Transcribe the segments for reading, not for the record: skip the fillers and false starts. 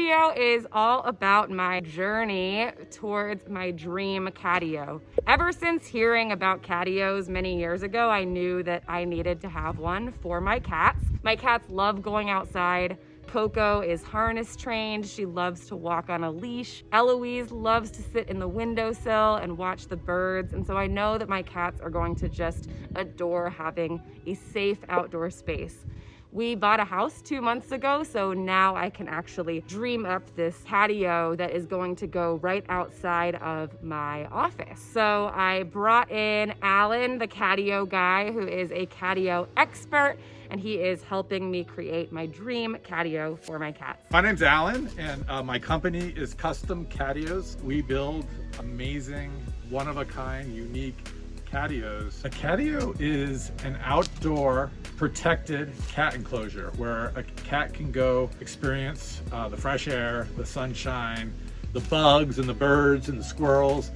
video is all about my journey towards my dream catio. Ever since hearing about catios many years ago, I knew that I needed to have one for my cats. My cats love going outside. Coco is harness trained. She loves to walk on a leash. Eloise loves to sit in the windowsill and watch the birds. And so I know that my cats are going to just adore having a safe outdoor space. We bought a house 2 months ago, so now I can actually dream up this patio that is going to go right outside of my office. So I brought in Alan, the catio guy, who is a catio expert, and he is helping me create my dream catio for my cats. My name's Alan, and my company is Custom Catios. We build amazing, one-of-a-kind, unique catios. A catio is an outdoor protected cat enclosure where a cat can go experience the fresh air, the sunshine, the bugs and the birds and the squirrels,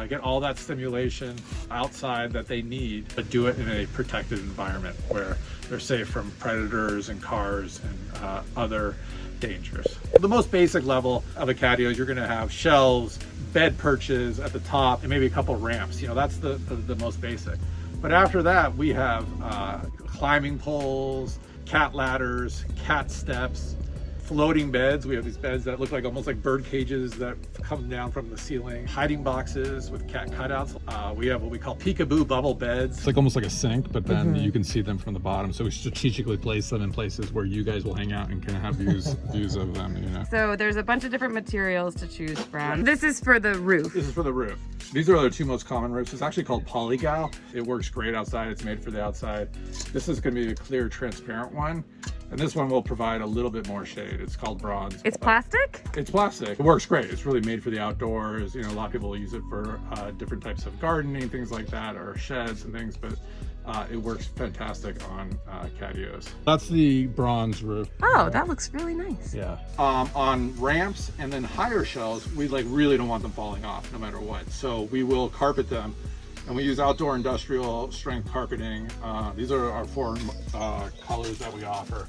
get all that stimulation outside that they need, but do it in a protected environment where they're safe from predators and cars and other dangers. The most basic level of a catio is you're going to have shelves, bed perches at the top, and maybe a couple ramps. You know, that's the most basic. But after that, we have climbing poles, cat ladders, cat steps, floating beds. We have these beds that look like almost like bird cages that come down from the ceiling, hiding boxes with cat cutouts. We have what we call peekaboo bubble beds. It's like almost like a sink, but then you can see them from the bottom. So we strategically place them in places where you guys will hang out and kind of have views of them, you know. So there's a bunch of different materials to choose from. This is for the roof. This is for the roof. These are the two most common roofs. It's actually called polygal. It works great outside. It's made for the outside. This is going to be a clear, transparent one. And this one will provide a little bit more shade. It's called bronze. It's plastic? It's plastic. It works great. It's really made for the outdoors. You know, a lot of people use it for different types of gardening, things like that, or sheds and things, but it works fantastic on catios. That's the bronze roof. Oh, that looks really nice. Yeah. On ramps and then higher shelves, we really don't want them falling off no matter what. So we will carpet them. And we use outdoor industrial strength carpeting. These are our four colors that we offer.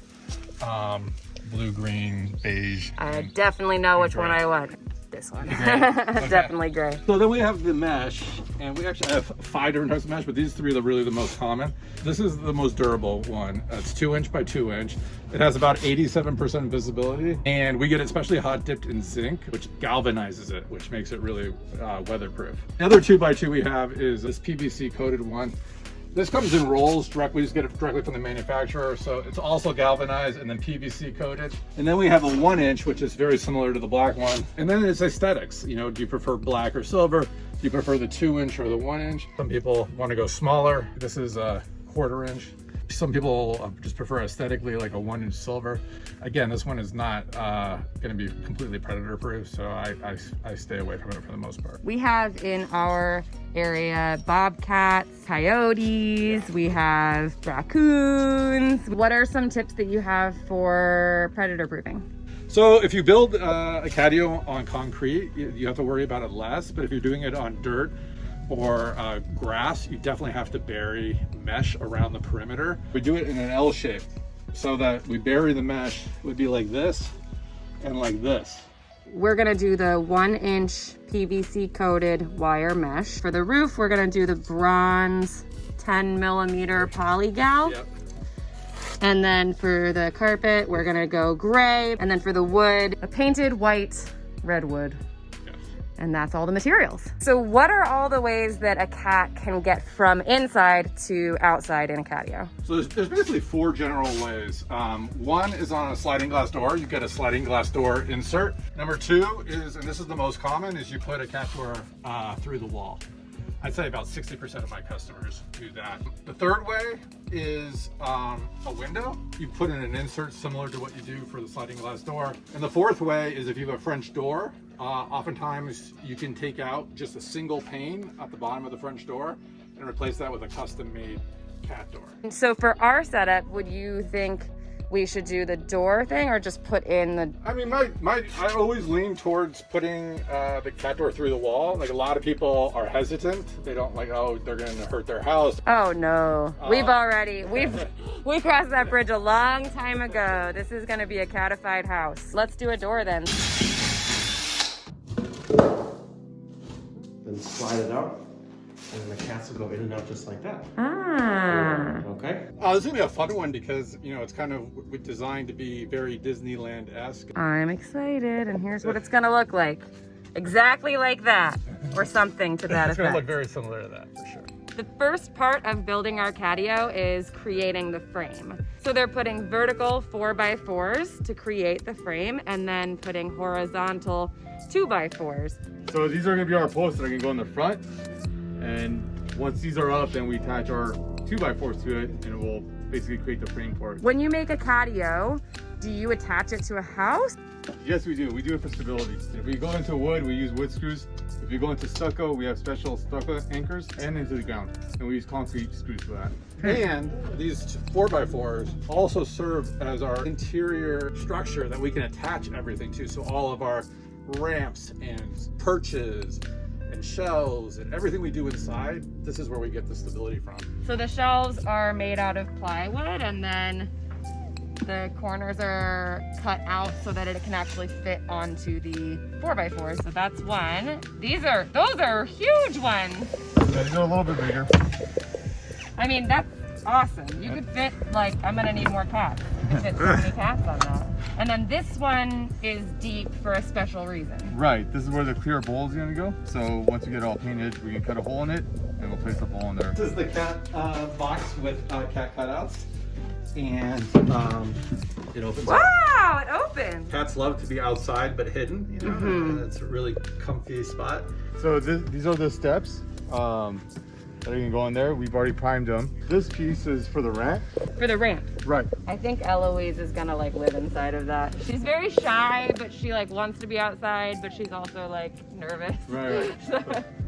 Blue, green, beige. I definitely know which one I want. This one. Definitely gray. So then we have the mesh, and we actually have 5 different types of mesh, but these 3 are really the most common. This is the most durable one. It's 2 inch by 2 inch. It has about 87% visibility, and we get it specially hot dipped in zinc, which galvanizes it, which makes it really weatherproof. The other 2 by 2 we have is this PVC coated one. This comes in rolls directly, we just get it directly from the manufacturer. So it's also galvanized and then PVC coated. And then we have a 1 inch, which is very similar to the black one. And then it's aesthetics. You know, do you prefer black or silver? Do you prefer the 2 inch or the 1 inch? Some people want to go smaller. This is a 1/4 inch. Some people just prefer aesthetically like a 1 inch silver. Again, this one is not going to be completely predator proof, so I stay away from it for the most part. We have in our area bobcats, coyotes, we have raccoons. What are some tips that you have for predator proofing? So if you build a catio on concrete, you have to worry about it less, but if you're doing it on dirt or grass, you definitely have to bury mesh around the perimeter. We do it in an L shape so that we bury the mesh. It would be like this and like this. We're gonna do the 1 inch PVC coated wire mesh. For the roof, we're gonna do the bronze 10mm polygal. Yep. And then for the carpet, we're gonna go gray. And then for the wood, a painted white redwood. And that's all the materials. So what are all the ways that a cat can get from inside to outside in a catio? So there's basically 4 general ways. One is on a sliding glass door. You get a sliding glass door insert. Number 2 is, and this is the most common, is you put a cat door through the wall. I'd say about 60% of my customers do that. The third way is a window. You put in an insert similar to what you do for the sliding glass door. And the fourth way is if you have a French door, oftentimes you can take out just a single pane at the bottom of the French door and replace that with a custom made cat door. So for our setup, would you think we should do the door thing or just put in the... I mean, I always lean towards putting the cat door through the wall. Like, a lot of people are hesitant. They don't like, oh, they're going to hurt their house. Oh no, we crossed that bridge a long time ago. This is going to be a catified house. Let's do a door then. Then slide it out, and the cats will go in and out just like that. Ah. Okay? This is going to be a fun one because, you know, it's kind of designed to be very Disneyland-esque. I'm excited, and here's what it's going to look like. Exactly like that, or something to that It's going to look effect. very similar to that, for sure. The first part of building our catio is creating the frame. So they're putting vertical 4x4s to create the frame, and then putting horizontal 2x4s. So these are gonna be our posts that are gonna go in the front. And once these are up, then we attach our 2x4s to it, and it will basically create the frame for it. When you make a catio, do you attach it to a house? Yes, we do. We do it for stability. If we go into wood, we use wood screws. If you go into stucco, we have special stucco anchors, and into the ground. And we use concrete screws for that. And these 4x4s also serve as our interior structure that we can attach everything to. So all of our ramps and perches and shelves and everything we do inside, this is where we get the stability from. So the shelves are made out of plywood, and then the corners are cut out so that it can actually fit onto the 4x4s. So that's one. Those are huge ones. Yeah, these are a little bit bigger. I mean, that's awesome. You could fit, like, I'm gonna need more cats. You could fit so many cats on that. And then this one is deep for a special reason. Right, this is where the clear bowl is gonna go. So once we get it all painted, we can cut a hole in it, and we'll place the bowl in there. This is the cat box with cat cutouts. And it opens up. Wow, it opens. Cats love to be outside but hidden, you know, and it's a really comfy spot. So these are the steps that are gonna go in there. We've already primed them. This piece is for the ramp. For the ramp. Right. I think Eloise is gonna like live inside of that. She's very shy, but she like wants to be outside, but she's also like nervous. Right.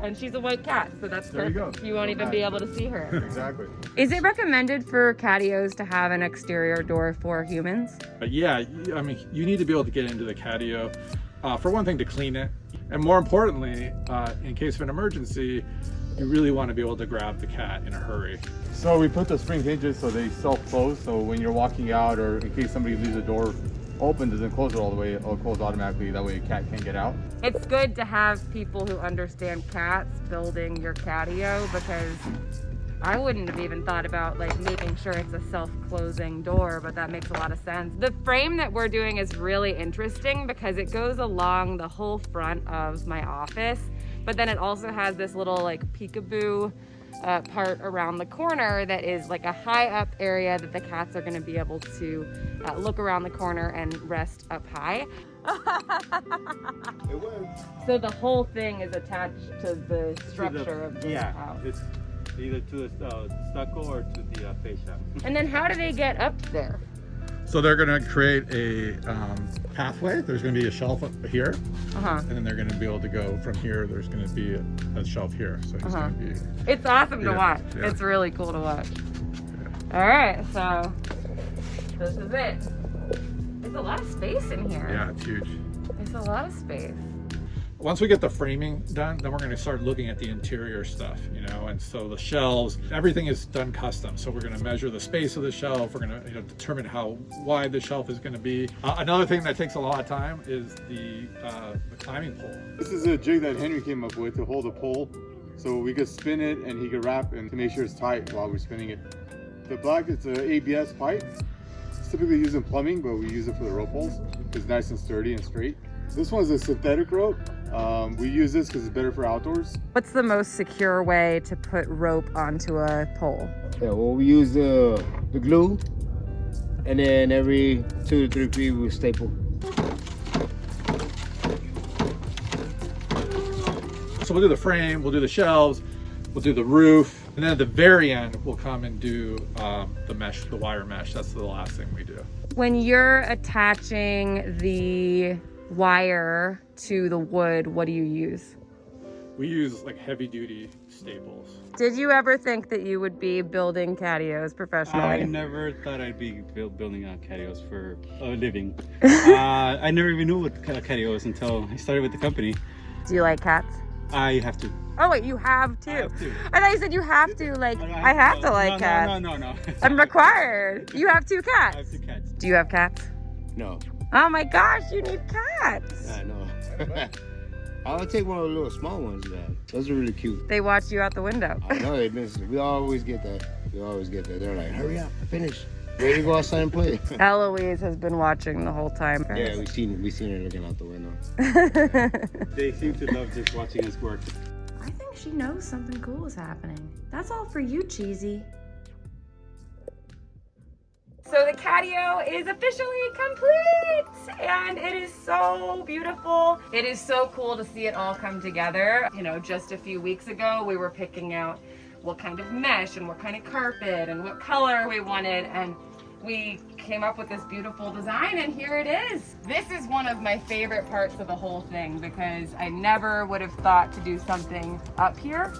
And she's a white cat, so that's There you perfect. go. You won't even be able to see her. Exactly. Is it recommended for catios to have an exterior door for humans? But yeah, I mean, you need to be able to get into the catio. For one thing, to clean it. And more importantly, in case of an emergency, you really want to be able to grab the cat in a hurry. So we put the spring hinges so they self-close. So when you're walking out, or in case somebody leaves the door open, doesn't close it all the way, it'll close automatically. That way a cat can't get out. It's good to have people who understand cats building your catio, because I wouldn't have even thought about like making sure it's a self-closing door, but that makes a lot of sense. The frame that we're doing is really interesting because it goes along the whole front of my office, but then it also has this little like peekaboo part around the corner that is like a high up area that the cats are going to be able to look around the corner and rest up high. It works. So the whole thing is attached to the structure of this house. It's either to the stucco or to the fascia. And then how do they get up there? So they're going to create a pathway. There's going to be a shelf up here, and then they're going to be able to go from here. There's going to be a shelf here. So he's going to be... It's awesome to watch. Yeah. It's really cool to watch. All right, so this is it. There's a lot of space in here. Yeah, it's huge. There's a lot of space. Once we get the framing done, then we're going to start looking at the interior stuff, you know, and so the shelves, everything is done custom. So we're going to measure the space of the shelf. We're going to determine how wide the shelf is going to be. Another thing that takes a lot of time is the climbing pole. This is a jig that Henry came up with to hold a pole. So we could spin it and he could wrap and to make sure it's tight while we're spinning it. The black, it's an ABS pipe. It's typically used in plumbing, but we use it for the rope holes. It's nice and sturdy and straight. This one's a synthetic rope. We use this because it's better for outdoors. What's the most secure way to put rope onto a pole? Yeah, well, we use the glue, and then every 2 to 3 feet we staple. So we'll do the frame, we'll do the shelves, we'll do the roof, and then at the very end, we'll come and do the mesh, the wire mesh. That's the last thing we do. When you're attaching the wire to the wood, what do you use? We use like heavy duty staples. Did you ever think that you would be building catios professionally? I never thought I'd be building catios for a living. I never even knew what a catio was until I started with the company. Do you like cats? I have to. Oh wait, you have to. I have to. I thought you said you have to. Like I have to like cats. No. I'm required. You have 2 cats. I have 2 cats. Do you have cats? No. Oh my gosh, you need cats. I know. I'll take one of the little small ones, man. Those are really cute. They watch you out the window. I know they miss it. We always get that. They're like, hurry up, finish. Ready to go outside and play. Eloise has been watching the whole time. Yeah, we seen her looking out the window. They seem to love just watching us work. I think she knows something cool is happening. That's all for you, Cheesy. So the catio is officially complete and it is so beautiful. It is so cool to see it all come together. You know, just a few weeks ago, we were picking out what kind of mesh and what kind of carpet and what color we wanted, and we came up with this beautiful design, and here it is. This is one of my favorite parts of the whole thing because I never would have thought to do something up here,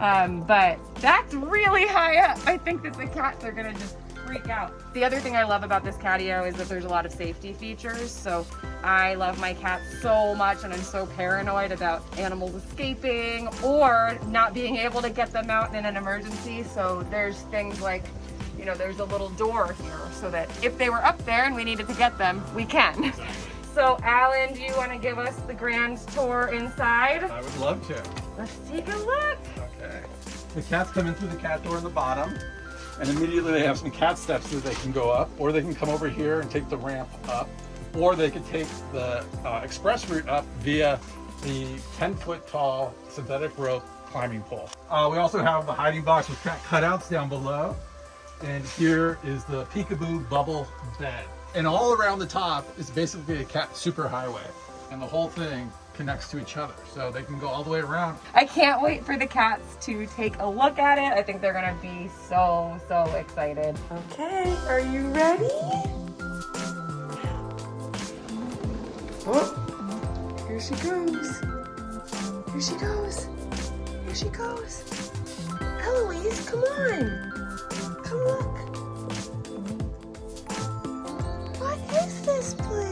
but that's really high up. I think that the cats are gonna just freak out. The other thing I love about this catio is that there's a lot of safety features. So I love my cats so much, and I'm so paranoid about animals escaping or not being able to get them out in an emergency. So there's things like, you know, there's a little door here so that if they were up there and we needed to get them, we can. So Alan, do you want to give us the grand tour inside? I would love to. Let's take a look. Okay. The cats come in through the cat door in the bottom, and immediately they have some cat steps that they can go up, or they can come over here and take the ramp up, or they could take the express route up via the 10-foot tall synthetic rope climbing pole. We also have the hiding box with cat cutouts down below, and here is the peekaboo bubble bed. And all around the top is basically a cat superhighway, and the whole thing connects to each other, so they can go all the way around. I can't wait for the cats to take a look at it. I think they're gonna be so excited. Okay, are you ready? Oh, here she goes. Here she goes. Here she goes. Eloise, come on. Come look. What is this place?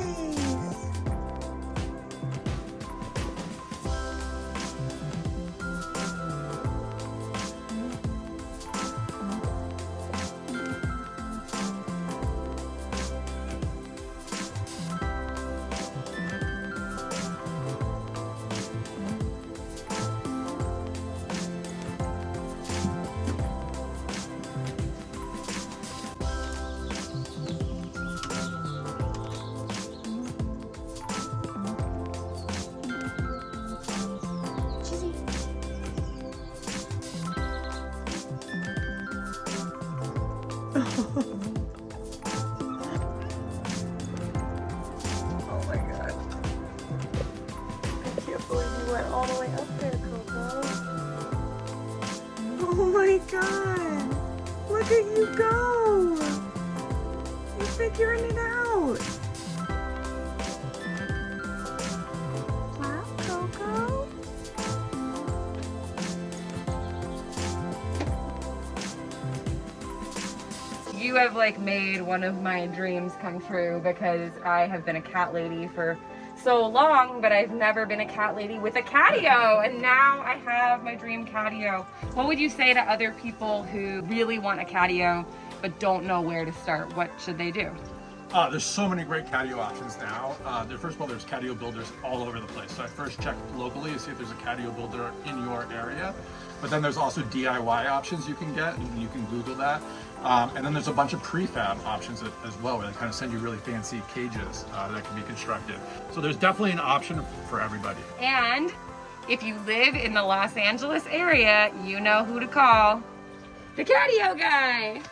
Oh my god. I can't believe you went all the way up there, Coco. Oh my god. Look at you go. You're figuring it out. Wow, Coco. You have like made one of my dreams come true because I have been a cat lady for so long, but I've never been a cat lady with a catio, and now I have my dream catio. What would you say to other people who really want a catio but don't know where to start? What should they do? There's so many great catio options now. First of all, there's catio builders all over the place. So I first checked locally to see if there's a catio builder in your area. But then there's also DIY options you can get, and you can Google that. And then there's a bunch of prefab options as well, where they kind of send you really fancy cages that can be constructed. So there's definitely an option for everybody. And if you live in the Los Angeles area, you know who to call. The catio guy.